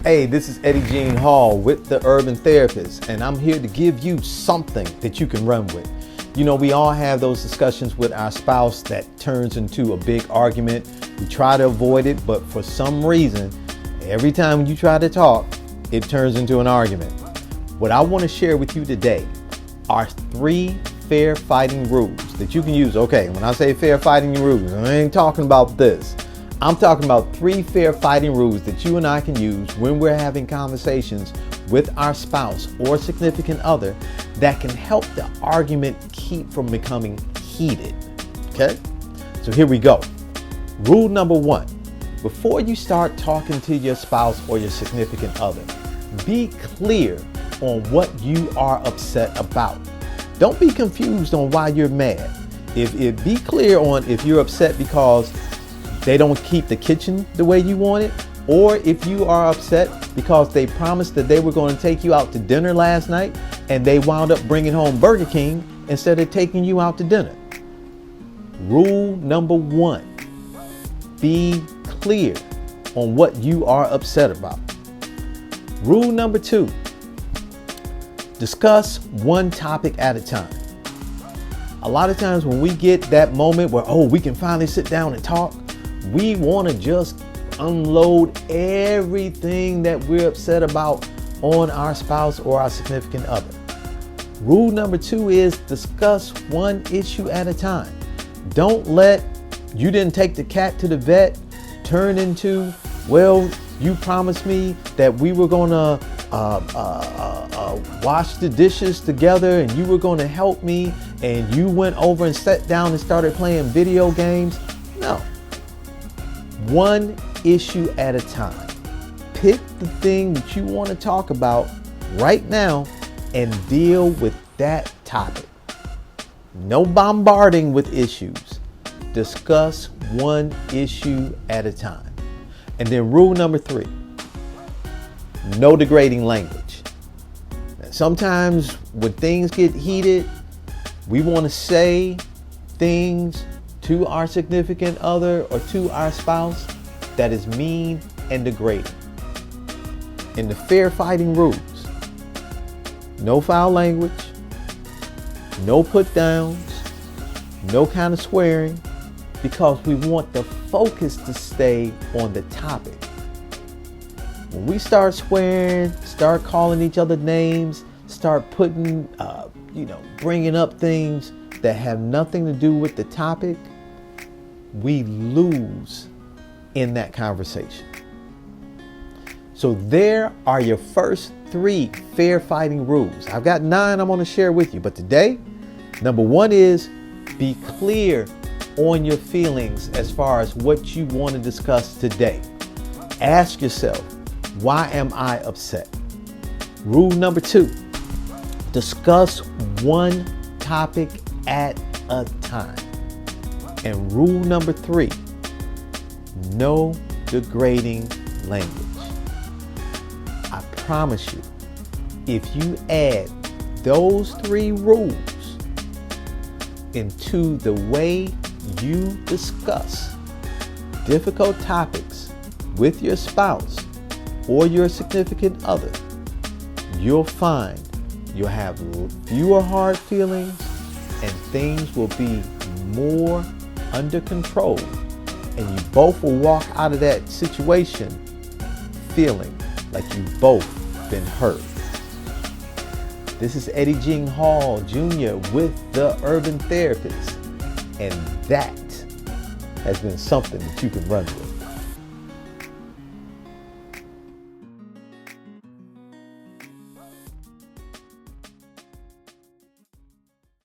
Hey, this is Eddie Jean Hall with the Urban Therapist, and I'm here to give you something that you can run with. You know, we all have those discussions with our spouse that turns into a big argument. We try to avoid it, but for some reason, every time you try to talk, it turns into an argument. What I want to share with you today are 3 fair fighting rules that you can use. Okay, when I say fair fighting rules, I ain't talking about this. I'm talking about 3 fair fighting rules that you and I can use when we're having conversations with our spouse or significant other that can help the argument keep from becoming heated. Okay, so here we go. Rule number 1, before you start talking to your spouse or your significant other, be clear on what you are upset about. Don't be confused on why you're mad. Be clear on if you're upset because they don't keep the kitchen the way you want it, or if you are upset because they promised that they were going to take you out to dinner last night and they wound up bringing home Burger King instead of taking you out to dinner. Rule number 1, be clear on what you are upset about. Rule number 2, discuss one topic at a time. A lot of times when we get that moment where, we can finally sit down and talk, we want to just unload everything that we're upset about on our spouse or our significant other. Rule number 2 is discuss one issue at a time. Don't let "you didn't take the cat to the vet" turn into, "well, you promised me that we were going to wash the dishes together and you were going to help me and you went over and sat down and started playing video games." No. One issue at a time. Pick the thing that you want to talk about right now and deal with that topic. No bombarding with issues. Discuss one issue at a time. And then rule number 3, no degrading language. Sometimes when things get heated, we want to say things to our significant other or to our spouse that is mean and degrading. In the fair fighting rules, no foul language, no put downs, no kind of swearing, because we want the focus to stay on the topic. When we start swearing, start calling each other names, start putting, bringing up things that have nothing to do with the topic, we lose in that conversation. So there are your first 3 fair fighting rules. I've got 9 I'm going to share with you, but today, number 1 is be clear on your feelings as far as what you want to discuss today. Ask yourself, why am I upset? Rule number 2, discuss one topic at a time. And rule number 3, no degrading language. I promise you, if you add those 3 rules into the way you discuss difficult topics with your spouse or your significant other, you'll find you'll have fewer hard feelings and things will be more under control, and you both will walk out of that situation feeling like you've both been heard. This is Eddie Jean Hall Jr. with the Urban Therapist, and that has been something that you can run with.